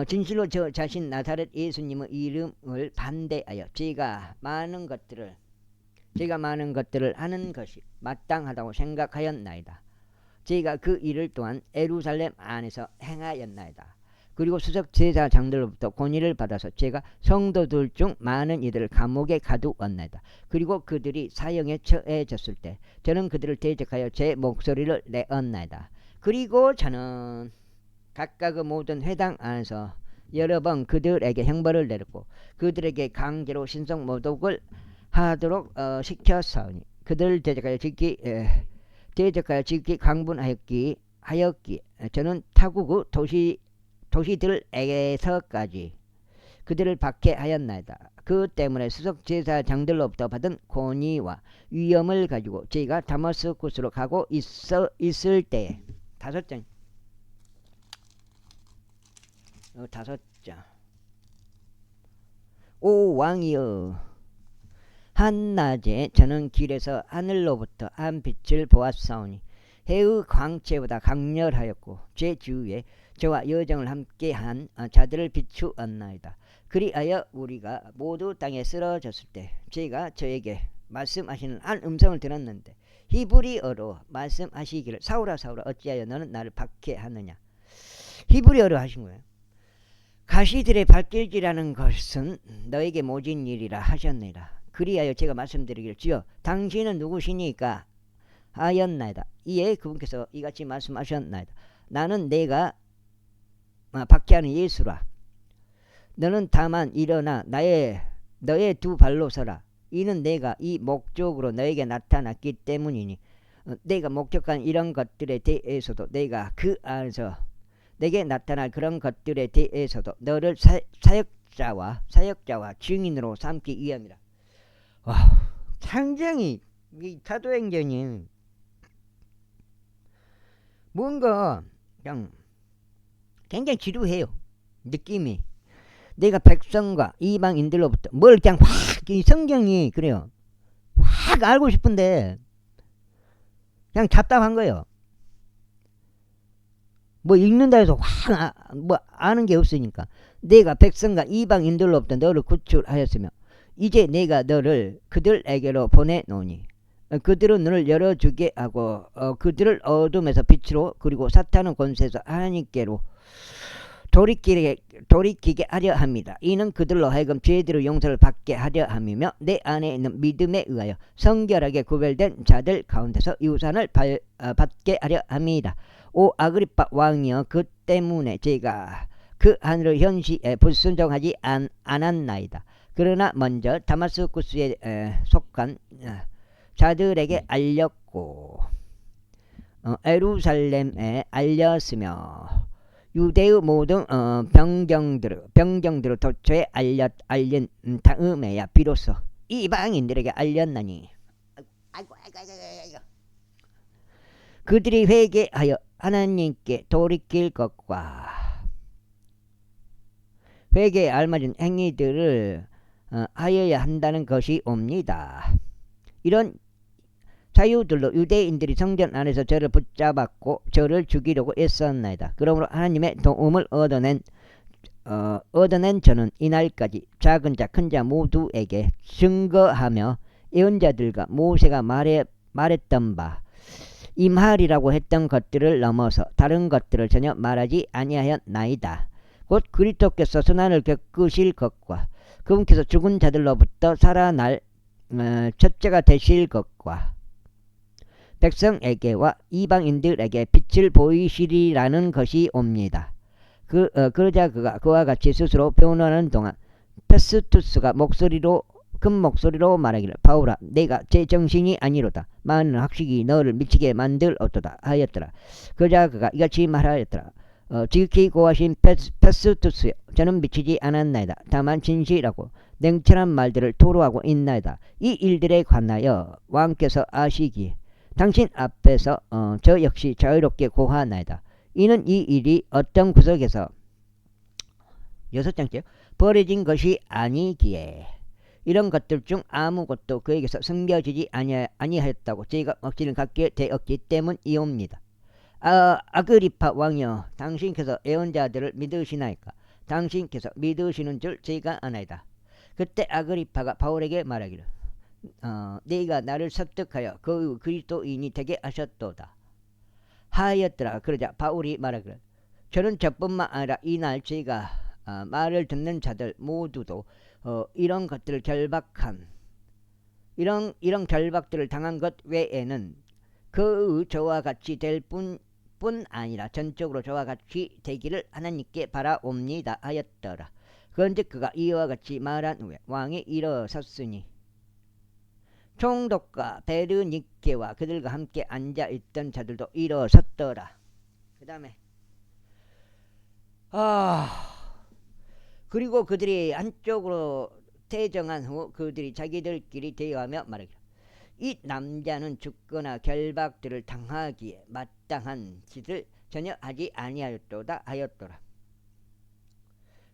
진실로 저 자신 나사렛 예수님의 이름을 반대하여 제가 많은 것들을 하는 것이 마땅하다고 생각하였나이다. 제가 그 일을 또한 예루살렘 안에서 행하였나이다. 그리고 수석 제사장들로부터 권위를 받아서 제가 성도들 중 많은 이들을 감옥에 가두었나이다. 그리고 그들이 사형에 처해졌을 때 저는 그들을 대적하여 제 목소리를 내었나이다. 그리고 저는 각각의 모든 회당 안에서 여러 번 그들에게 형벌을 내렸고 그들에게 강제로 신성 모독을 하도록 시켰사오니 그들을 대적하여 지키 강분하였기 저는 타국의 도시들에게서까지 그들을 박해하였나이다. 그 때문에 수석 제사장들로부터 받은 권위와 위엄을 가지고 제가 다마스쿠스로 가고 있을 때에 다섯 장 오 왕이여 한낮에 저는 길에서 하늘로부터 한 빛을 보았사오니 해의 광채보다 강렬하였고 제 주위에 저와 여정을 함께한 자들을 비추었나이다. 그리하여 우리가 모두 땅에 쓰러졌을 때 제가 저에게 말씀하시는 한 음성을 들었는데 히브리어로 말씀하시기를 사울아 사울아 어찌하여 너는 나를 박해하느냐. 히브리어로 하신 거예요. 가시들의 발길질하는 것은 너에게 모진 일이라 하셨느니라. 그리하여 제가 말씀드리기를 주여 당신은 누구시니까 하였나이다. 이에 그분께서 이같이 말씀하셨나이다. 나는 내가 박해하는 예수라. 너는 다만 일어나 너의 두 발로 서라. 이는 내가 이 목적으로 너에게 나타났기 때문이니 내가 목적한 이런 것들에 대해서도 내가 그 안에서 내게 나타날 그런 것들에 대해서도 너를 사역자와 증인으로 삼기 위함이라. 상당히 이 사도행전이 뭔가 그냥 굉장히 지루해요. 느낌이. 내가 백성과 이방인들로부터 뭘 그냥 이 성경이 그래요. 확 알고 싶은데 그냥 답답한 거예요. 뭐 읽는다 해서 확 아는 게 없으니까. 내가 백성과 이방인들로부터 너를 구출하였으며 이제 내가 너를 그들에게로 보내노니 그들은 눈을 열어주게 하고 그들을 어둠에서 빛으로 그리고 사탄의 권세에서 하나님께로 돌이키게 하려 합니다. 이는 그들로 하여금 죄들의 용서를 받게 하려 함이며 내 안에 있는 믿음에 의하여 성결하게 구별된 자들 가운데서 유산을 받게 하려 합니다. 오 아그리파 왕이여 그 때문에 제가 그 하늘의 현시에 불순종하지 않았나이다. 그러나 먼저 다마스쿠스에 속한 자들에게 알렸고 예루살렘에 알렸으며 유대의 모든 병정들을 도처에 알린 다음에야 비로소 이방인들에게 알렸나니 아이고. 그들이 회개하여 하나님께 돌이킬 것과 회개에 알맞은 행위들을 하여야 한다는 것이 옵니다. 이런 자유들로 유대인들이 성전 안에서 저를 붙잡았고 저를 죽이려고 애썼나이다. 그러므로 하나님의 도움을 얻어낸 저는 이날까지 작은 자 큰 자 모두에게 증거하며 예언자들과 모세가 말했던 바 임하리라고 했던 것들을 넘어서 다른 것들을 전혀 말하지 아니하였나이다. 곧 그리스도께서 선한을 겪으실 것과 그분께서 죽은 자들로부터 살아날 첫째가 되실 것과 백성에게와 이방인들에게 빛을 보이시리라는 것이 옵니다. 그러자 그가 그와 같이 스스로 변호하는 동안 페스투스가 큰 목소리로 말하기를 바울아 내가 제 정신이 아니로다. 많은 학식이 너를 미치게 만들었도다 하였더라. 그러자 그가 이같이 말하였더라. 지극히 고하신 페스투스여 저는 미치지 않았나이다. 다만 진실하고 냉철한 말들을 토로하고 있나이다. 이 일들에 관하여 왕께서 아시기에 당신 앞에서 저 역시 자유롭게 고하나이다. 이는 이 일이 어떤 구석에서 여섯 장째요. 버려진 것이 아니기에 이런 것들 중 아무것도 그에게서 숨겨지지 아니하였다고 저희가 억지를 갖게 되었기 때문이옵니다. 아그리파 왕이여, 당신께서 예언자들을 믿으시나이까? 당신께서 믿으시는 줄 저희가 아나이다. 그때 아그리파가 바울에게 말하기를 네가 나를 설득하여 그 그리스도인이 되게 하셨도다 하였더라. 그러자 바울이 말하기를 저는 저뿐만 아니라 이날 저희가 말을 듣는 자들 모두도 이런 것들을 이런 결박들을 당한 것 외에는 저와 같이 될 뿐 아니라 전적으로 저와 같이 되기를 하나님께 바라옵니다 하였더라. 그런즉 그가 이와 같이 말한 후에 왕이 일어섰으니 총독과 베르니케와 그들과 함께 앉아있던 자들도 일어섰더라. 그 다음에 그리고 그들이 한쪽으로 퇴정한 후 그들이 자기들끼리 대화하며 말하기를 이 남자는 죽거나 결박들을 당하기에 마땅한 짓을 전혀 하지 아니하였도다 하였더라.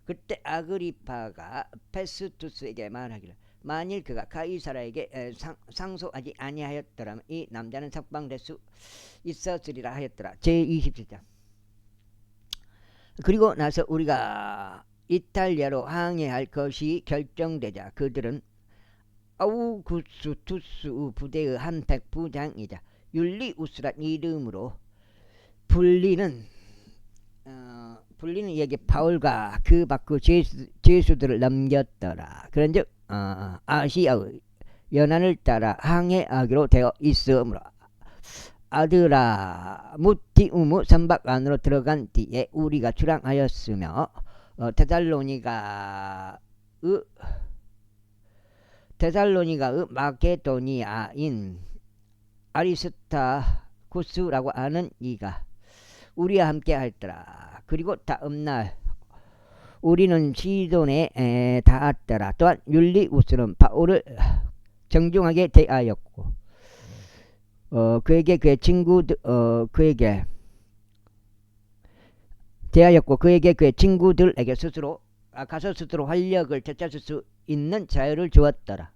그때 아그리파가 페스투스에게 말하기를 만일 그가 가이사라에게 상소하지 아니하였더라면 이 남자는 석방될 수 있었으리라 하였더라. 제27장. 그리고 나서 우리가 이탈리아로 항해할 것이 결정되자 그들은 아우구스투스 부대의 한 백부장이자 율리우스란 이름으로 불리는 이에게 바울과 그 밖의 죄수들을 넘겼더라. 그런즉 아시아의 연안을 따라 항해하기로 되어 있으므로 아드라무티우무 선박 안으로 들어간 뒤에 우리가 출항하였으며 데살로니가의 마게도니아인 아리스타쿠스라고 하는 이가 우리와 함께 하였더라. 그리고 다음날 우리는 시돈에 닿았더라. 또한 율리우스는 바울을 정중하게 대하였고 그에게 그의 친구들에게 가서 스스로 활력을 되찾을 수 있는 자유를 주었더라.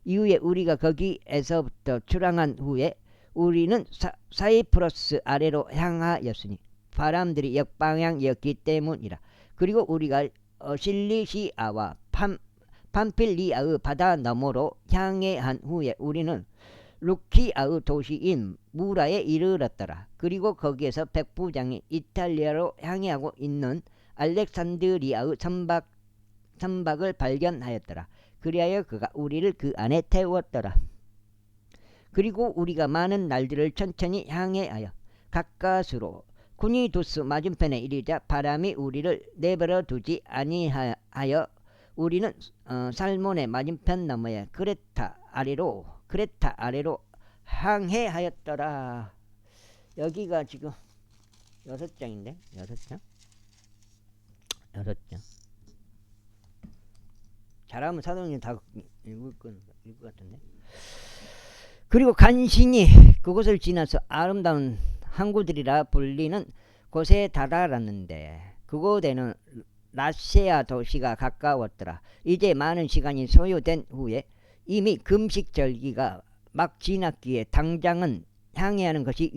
이후에 우리가 거기에서부터 출항한 후에 우리는 사이프러스 아래로 향하였으니 바람들이 역방향이었기 때문이라. 그리고 우리가 실리시아와 팜필리아의 바다 너머로 향해한 후에 우리는 루키아의 도시인 무라에 이르렀더라. 그리고 거기에서 백부장이 이탈리아로 향해하고 있는 알렉산드리아의 선박을 발견하였더라. 그리하여 그가 우리를 그 안에 태웠더라. 그리고 우리가 많은 날들을 천천히 향해하여 가까스로 쿠니두스 맞은편에 이르자 바람이 우리를 내버려 두지 아니하여 우리는 살몬의 맞은편 너머에 크레타 아래로 항해하였더라. 여기가 지금 6장인데 6장 잘하면 사도행전 다 읽을 것 같은데. 그리고 간신히 그곳을 지나서 아름다운 항구들이라 불리는 곳에 다다랐는데 그곳에는 라세아 도시가 가까웠더라. 이제 많은 시간이 소요된 후에 이미 금식절기가 막 지났기에 당장은 향해하는 것이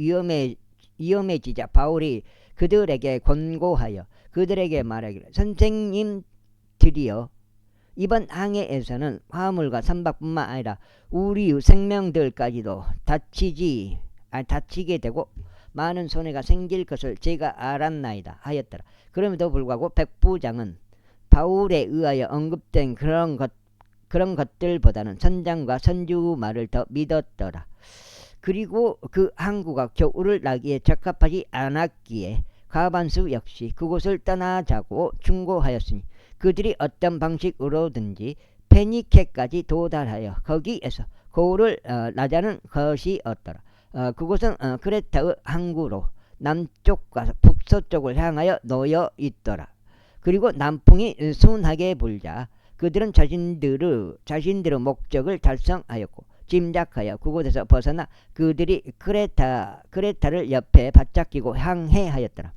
위험해지자 바울이 그들에게 권고하여 그들에게 말하기를 선생님들이여 이번 항해에서는 화물과 선박뿐만 아니라 우리의 생명들까지도 다치게 되고 많은 손해가 생길 것을 제가 알았나이다 하였더라. 그럼에도 불구하고 백부장은 바울에 의하여 언급된 그런 것들보다는 선장과 선주 말을 더 믿었더라. 그리고 그 항구가 겨울을 나기에 적합하지 않았기에 가반수 역시 그곳을 떠나자고 충고하였으니 그들이 어떤 방식으로든지 페니케까지 도달하여 거기에서 고울을 나자는 것이었더라. 그곳은 크레타의 항구로 남쪽과 북서쪽을 향하여 놓여 있더라. 그리고 남풍이 순하게 불자 그들은 자신들의 목적을 달성하였고 짐작하여 그곳에서 벗어나 그들이 크레타를 옆에 바짝 끼고 항해하였더라.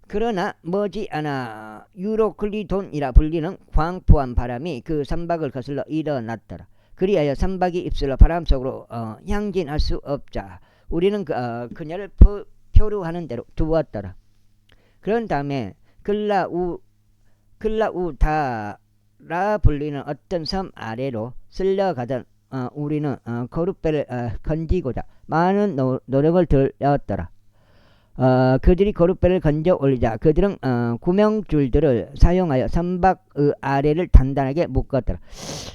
그러나 머지않아 유로클리돈이라 불리는 광포한 바람이 그 선박을 거슬러 일어났더라. 그리하여 선박이 입술로 바람 속으로 향진할 수 없자 우리는 그녀를 표류하는 대로 두었더라. 그런 다음에 글라우다라 불리는 어떤 섬 아래로 쓸려가던 우리는 거룻배를 건지고자 많은 노력을 들였더라. 그들이 거룻배를 건져 올리자 그들은 구명줄들을 사용하여 선박의 아래를 단단하게 묶었더라.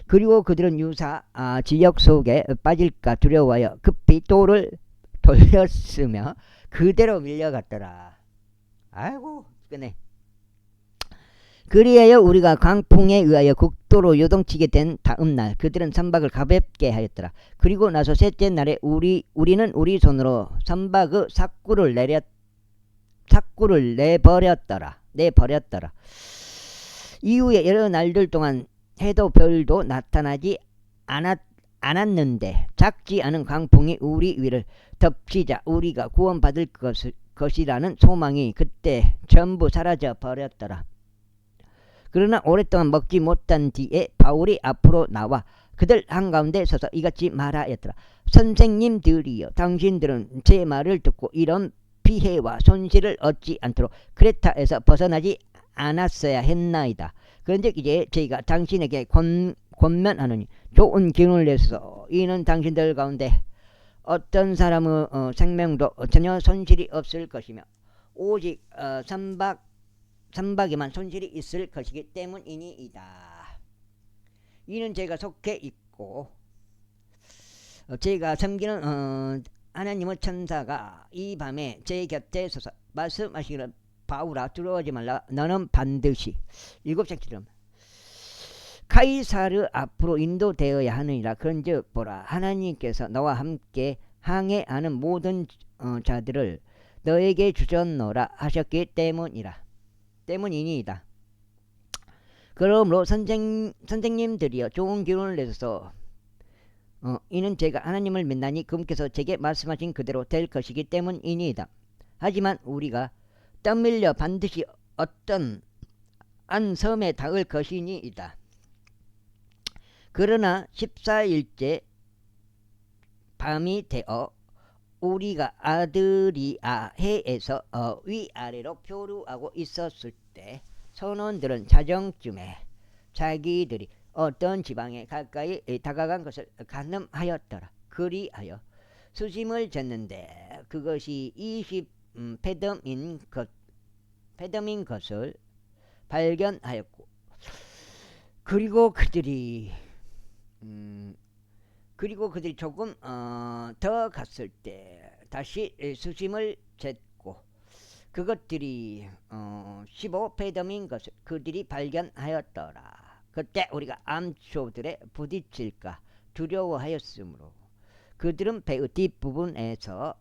그리고 그들은 유사 지역 속에 빠질까 두려워하여 급히 돌을 돌렸으며 그대로 밀려갔더라. 아이고 끝내. 그리하여 우리가 강풍에 의하여 국도로 요동치게 된 다음날 그들은 선박을 가볍게 하였더라. 그리고 나서 셋째 날에 우리는 우리 손으로 선박의 사꾸를 내버렸더라. 이후에 여러 날들 동안 해도 별도 나타나지 않았는데 작지 않은 강풍이 우리 위를 덮치자 우리가 구원받을 것이라는 소망이 그때 전부 사라져 버렸더라. 그러나 오랫동안 먹지 못한 뒤에 바울이 앞으로 나와 그들 한가운데 서서 이같이 말하였더라. 선생님들이여, 당신들은 제 말을 듣고 이런 피해와 손실을 얻지 않도록 크레타에서 벗어나지 않았어야 했나이다. 그런즉 이제 저희가 당신에게 권면하노니 좋은 기운을 내서 이는 당신들 가운데 어떤 사람의 생명도 전혀 손실이 없을 것이며 오직 선박에만 손실이 있을 것이기 때문이니이다. 이는 제가 속해 있고 제가 섬기는 하나님의 천사가 이 밤에 제 곁에 서서 말씀하시기를 바울아 두려워하지 말라. 너는 반드시 7장 카이사르 앞으로 인도되어야 하느니라. 그런즉 보라 하나님께서 너와 함께 항해하는 모든 자들을 너에게 주셨노라 하셨기 때문이니이다. 그러므로 선생님들이여 좋은 기운을 내셔서 이는 제가 하나님을 믿나니 그분께서 제게 말씀하신 그대로 될 것이기 때문이니이다. 하지만 우리가 떠밀려 반드시 어떤 한 섬에 닿을 것이니이다. 그러나 14일째 밤이 되어 우리가 아드리아 해에서 위아래로 표류하고 있었을 때 선원들은 자정쯤에 자기들이 어떤 지방에 가까이 다가간 것을 가늠하였더라. 그리하여 수심을 쟀는데 그것이 20페덤인 것을 발견하였고 그리고 그들이 조금 더 갔을 때 다시 수심을 쟀고 그것들이 15페덤인 것을 그들이 발견하였더라. 그때 우리가 암초들에 부딪힐까 두려워하였으므로 그들은 배의 뒷부분에서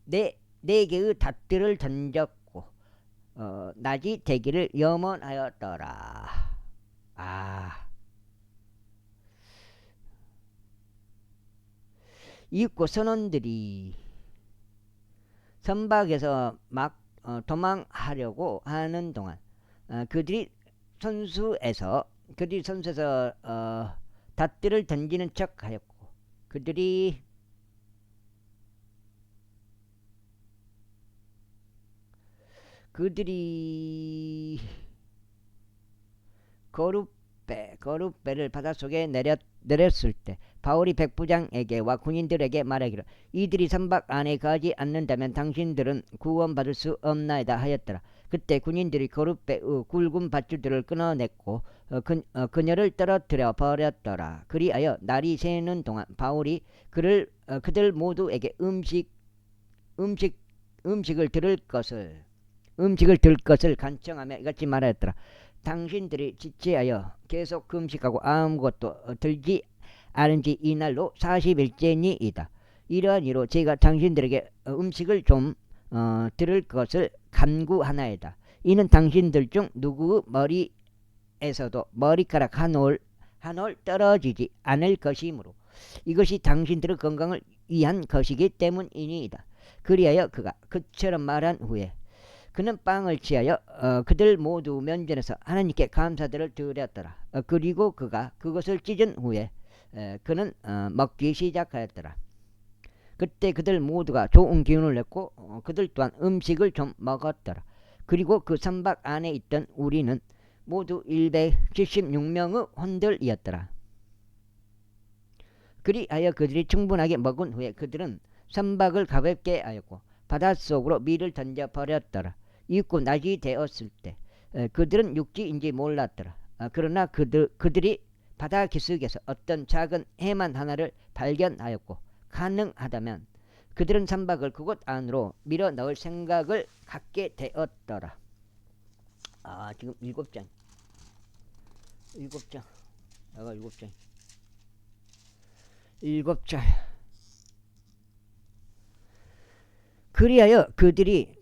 네 개의 닷들을 던졌고 낮이 되기를 염원하였더라. 이윽고 선원들이 선박에서 막 도망하려고 하는 동안 그들이 선수에서 닷들을 던지는 척하였고 그들이 거룻배를 바닷속에 내렸을 때 바울이 백부장에게와 군인들에게 말하기를 이들이 선박 안에 가지 않는다면 당신들은 구원받을 수 없나이다 하였더라. 그때 군인들이 거룻배의 굵은 밧줄들을 끊어냈고 그녀를 떨어뜨려 버렸더라. 그리하여 날이 새는 동안 바울이 그들 모두에게 음식을 들 것을 간청하며 이같이 말하였더라. 당신들이 지체하여 계속 금식하고 아무것도 들지 않은 지 이날로 40일째니이다. 이러한 이로 제가 당신들에게 음식을 좀 들을 것을 간구하나이다. 이는 당신들 중 누구의 머리에서도 머리카락 한 올 떨어지지 않을 것이므로 이것이 당신들의 건강을 위한 것이기 때문이니이다. 그리하여 그가 그처럼 말한 후에 그는 빵을 취하여 그들 모두 면전에서 하나님께 감사들을 드렸더라. 그리고 그가 그것을 찢은 후에 그는 먹기 시작하였더라. 그때 그들 모두가 좋은 기운을 냈고 그들 또한 음식을 좀 먹었더라. 그리고 그 선박 안에 있던 우리는 모두 176명의 혼들이었더라. 그리하여 그들이 충분하게 먹은 후에 그들은 선박을 가볍게 하였고 바닷속으로 밀을 던져버렸더라. 이윽고 낮이 되었을 때 그들은 육지인지 몰랐더라. 그러나 그들이 바다 기슭에서 어떤 작은 해만 하나를 발견하였고 가능하다면 그들은 선박을 그곳 안으로 밀어 넣을 생각을 갖게 되었더라. 지금 7장. 7장. 내가 7장. 7장. 그리하여 그들이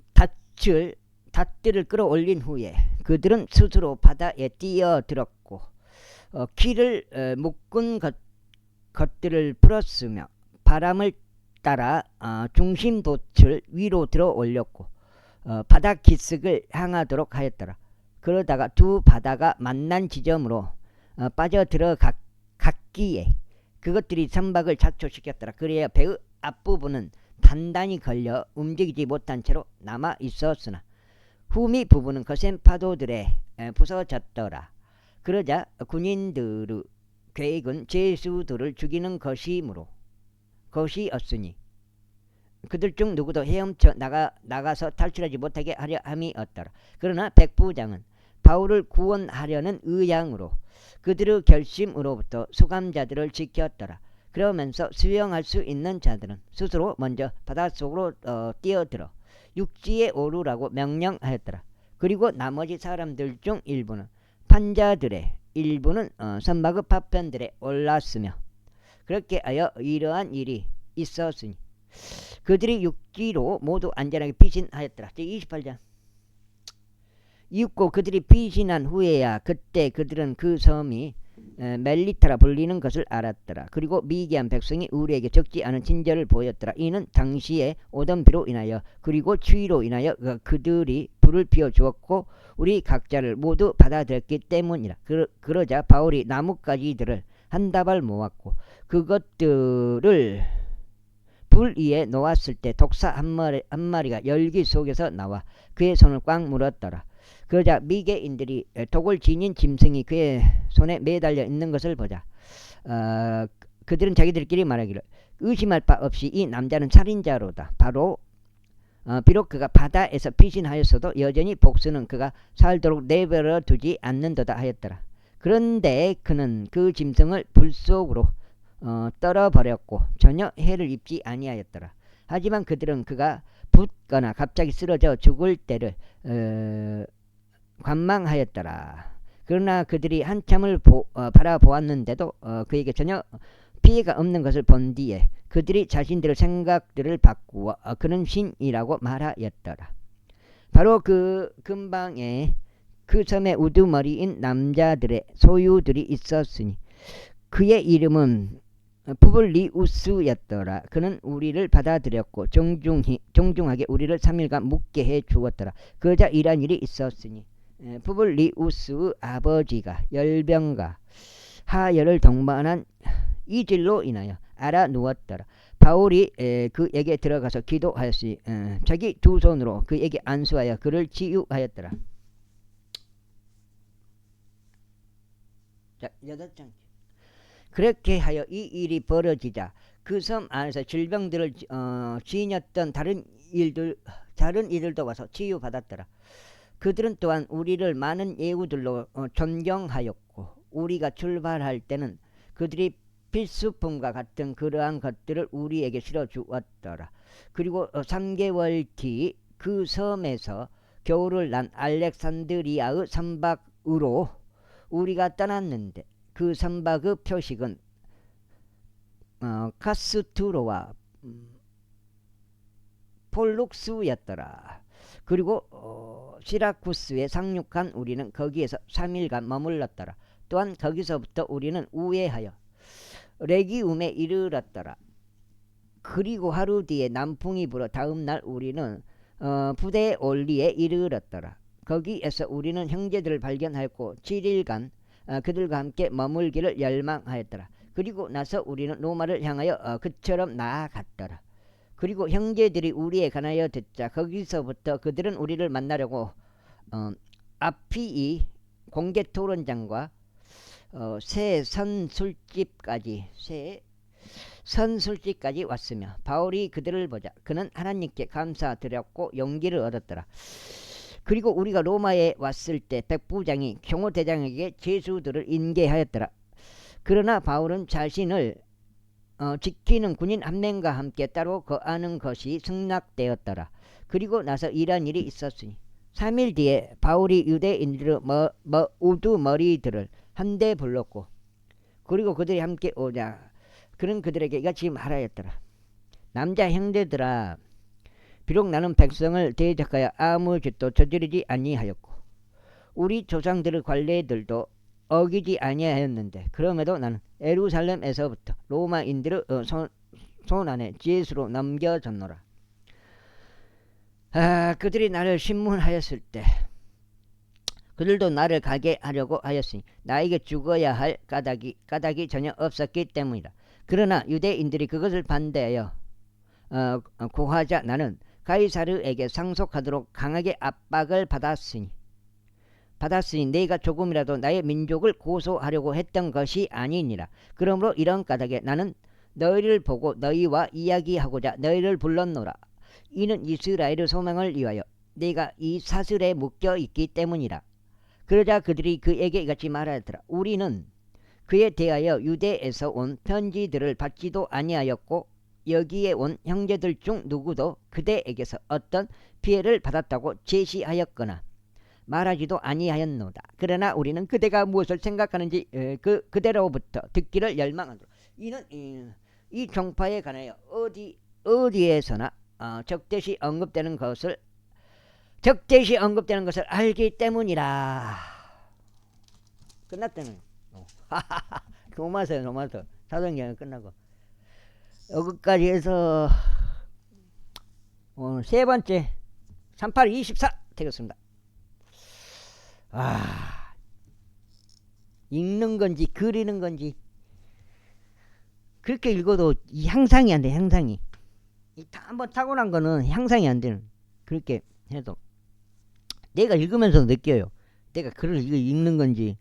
닷들을 끌어올린 후에 그들은 스스로 바다에 뛰어들었고 키를 묶은 것들을 풀었으며 바람을 따라 중심돛을 위로 들어 올렸고 바다 기슭을 향하도록 하였더라. 그러다가 두 바다가 만난 지점으로 빠져 들어갔기에 그것들이 선박을 자초시켰더라. 그래야 배의 앞부분은 단단히 걸려 움직이지 못한 채로 남아 있었으나 후미 부분은 거센 파도들에 부서졌더라. 그러자 군인들의 계획은 죄수들을 죽이는 것이었으니 그들 중 누구도 헤엄쳐 나가서 탈출하지 못하게 하려 함이었더라. 그러나 백부장은 바울을 구원하려는 의향으로 그들의 결심으로부터 수감자들을 지켰더라. 그러면서 수영할 수 있는 자들은 스스로 먼저 바닷속으로 뛰어들어 육지에 오르라고 명령하였더라. 그리고 나머지 사람들 중 일부는 판자들의 일부는 선박의 파편들에 올랐으며 그렇게 하여 이러한 일이 있었으니 그들이 육지로 모두 안전하게 피신하였더라. 28장. 이윽고 그들이 피신한 후에야 그때 그들은 그 섬이 멜리타라 불리는 것을 알았더라. 그리고 미개한 백성이 우리에게 적지 않은 친절을 보였더라. 이는 당시에 오던 비로 인하여 그리고 추위로 인하여 그들이 불을 피워 주었고 우리 각자를 모두 받아들였기 때문이라. 그러자 바울이 나뭇가지들을 한 다발 모았고 그것들을 불 위에 놓았을 때 독사 한 마리가 열기 속에서 나와 그의 손을 꽉 물었더라. 그러자 미개인들이 독을 지닌 짐승이 그의 손에 매달려 있는 것을 보자 그들은 자기들끼리 말하기를 의심할 바 없이 이 남자는 살인자로다. 비록 그가 바다에서 피신하였어도 여전히 복수는 그가 살도록 내버려 두지 않는도다 하였더라. 그런데 그는 그 짐승을 불 속으로 떨어버렸고 전혀 해를 입지 아니하였더라. 하지만 그들은 그가 붓거나 갑자기 쓰러져 죽을 때를 관망하였더라. 그러나 그들이 한참을 바라보았는데도 그에게 전혀 피해가 없는 것을 본 뒤에 그들이 자신들의 생각들을 바꾸어 그는 신이라고 말하였더라. 바로 그 근방에 그 섬에 우두머리인 남자들의 소유들이 있었으니 그의 이름은 푸블리우스였더라. 그는 우리를 받아들였고 정중하게 우리를 3일간 묵게 해 주었더라. 그러자 이런 일이 있었으니 푸블리우스의 아버지가 열병과 하열을 동반한 이질로 인하여 알아누웠더라. 바울이 그에게 들어가서 기도하였으니 자기 두 손으로 그에게 안수하여 그를 치유하였더라. 자, 8장. 그렇게 하여 이 일이 벌어지자 그 섬 안에서 질병들을 지녔던 다른 이들도 와서 치유받았더라. 그들은 또한 우리를 많은 예우들로 존경하였고 우리가 출발할 때는 그들이 필수품과 같은 그러한 것들을 우리에게 실어주었더라. 그리고 3개월 뒤 그 섬에서 겨울을 난 알렉산드리아의 선박으로 우리가 떠났는데 그 선박의 표식은 카스투로와 폴룩스였더라. 그리고 시라쿠스에 상륙한 우리는 거기에서 3일간 머물렀더라. 또한 거기서부터 우리는 우회하여 레기움에 이르렀더라. 그리고 하루 뒤에 남풍이 불어 다음 날 우리는 부대 올리에 이르렀더라. 거기에서 우리는 형제들을 발견하였고 7일간 그들과 함께 머물기를 열망하였더라. 그리고 나서 우리는 로마를 향하여 그처럼 나아갔더라. 그리고 형제들이 우리에 관하여 듣자 거기서부터 그들은 우리를 만나려고 아피이 공개 토론장과 새 선술집까지 왔으며 바울이 그들을 보자 그는 하나님께 감사드렸고 용기를 얻었더라. 그리고 우리가 로마에 왔을 때 백부장이 경호대장에게 죄수들을 인계하였더라. 그러나 바울은 자신을 지키는 군인 한 명과 함께 따로 거하는 것이 승낙되었더라. 그리고 나서 이런 일이 있었으니 3일 뒤에 바울이 유대인들의 우두머리들을 한데 불렀고 그리고 그들이 함께 오자 그는 그들에게 이같이 말하였더라. 남자 형제들아, 비록 나는 백성을 대적하여 아무 죄도 저지르지 아니하였고 우리 조상들의 관례들도 어기지 아니하였는데 그럼에도 나는 예루살렘에서부터 로마인들의 손안에 죄수로 넘겨졌노라. 그들이 나를 신문하였을 때 그들도 나를 가게 하려고 하였으니 나에게 죽어야 할 까닭이 전혀 없었기 때문이다. 그러나 유대인들이 그것을 반대하여 고하자 나는 가이사르에게 상속하도록 강하게 압박을 받았으니 내가 조금이라도 나의 민족을 고소하려고 했던 것이 아니니라. 그러므로 이런 까닭에 나는 너희를 보고 너희와 이야기하고자 너희를 불렀노라. 이는 이스라엘의 소망을 위하여 내가 이 사슬에 묶여 있기 때문이라. 그러자 그들이 그에게 이같이 말하더라. 우리는 그에 대하여 유대에서 온 편지들을 받지도 아니하였고 여기에 온 형제들 중 누구도 그대에게서 어떤 피해를 받았다고 제시하였거나 말하지도 아니하였노다. 그러나 우리는 그대가 무엇을 생각하는지 그대로부터 듣기를 열망하노라. 이는 이 종파에 관하여 어디에서나 적대시 언급되는 것을 알기 때문이라. 끝났다는. 로마서 사도행전 끝나고 여기까지 해서 오늘 세 번째 3824 되겠습니다. 읽는 건지 그리는 건지 그렇게 읽어도 향상이 안 돼. 향상이 한번 타고난 거는 향상이 안 되는. 그렇게 해도 내가 읽으면서 느껴요. 내가 글을 읽는 건지.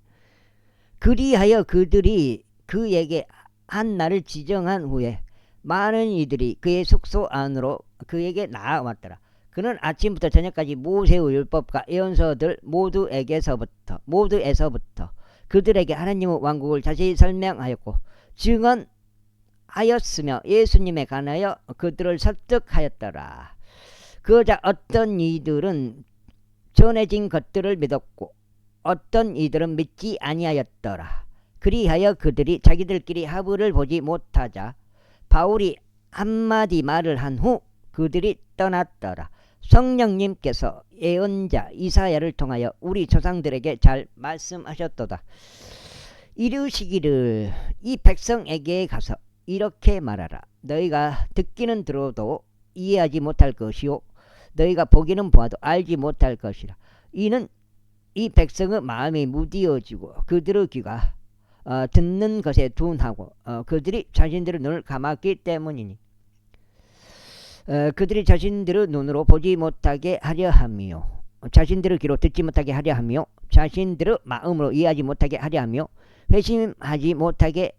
그리하여 그들이 그에게 한 날을 지정한 후에 많은 이들이 그의 숙소 안으로 그에게 나아왔더라. 그는 아침부터 저녁까지 모세의 율법과 예언서들 모두에서부터 그들에게 하나님의 왕국을 자세히 설명하였고 증언하였으며 예수님에 관하여 그들을 설득하였더라. 그러자 어떤 이들은 전해진 것들을 믿었고 어떤 이들은 믿지 아니하였더라. 그리하여 그들이 자기들끼리 합의를 보지 못하자 바울이 한마디 말을 한 후 그들이 떠났더라. 성령님께서 예언자 이사야를 통하여 우리 조상들에게 잘 말씀하셨도다. 이르시기를 이 백성에게 가서 이렇게 말하라. 너희가 듣기는 들어도 이해하지 못할 것이요 너희가 보기는 보아도 알지 못할 것이라. 이는 이 백성의 마음이 무디어지고 그들의 귀가 듣는 것에 둔하고 그들이 자신들의 눈을 감았기 때문이니 그들이 자신들의 눈으로 보지 못하게 하려 하며 자신들의 귀로 듣지 못하게 하려 하며 자신들의 마음으로 이해하지 못하게 하려 하며 회심하지 못하게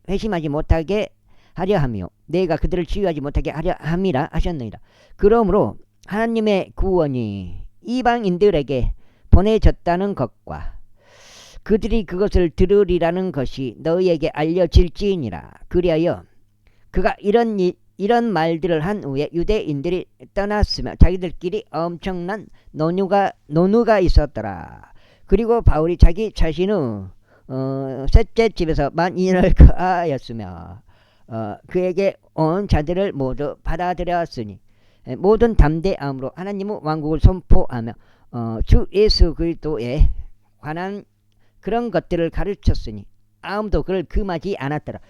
하려 하며 내가 그들을 치유하지 못하게 하려 함이라 하셨느니라. 그러므로 하나님의 구원이 이방인들에게 보내졌다는 것과 그들이 그것을 들으리라는 것이 너희에게 알려질지니라. 그리하여 그가 이런 말들을 한 후에 유대인들이 떠났으며 자기들끼리 엄청난 논의가 있었더라. 그리고 바울이 자기 자신의 셋째 집에서 만인을 거하였으며 그에게 온 자들을 모두 받아들였으니 모든 담대함으로 하나님의 왕국을 선포하며 주 예수 그리스도에 관한 그런 것들을 가르쳤으니 아무도 그를 금하지 않았더라.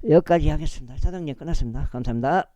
여기까지 하겠습니다. 사도행전 끝났습니다. 감사합니다.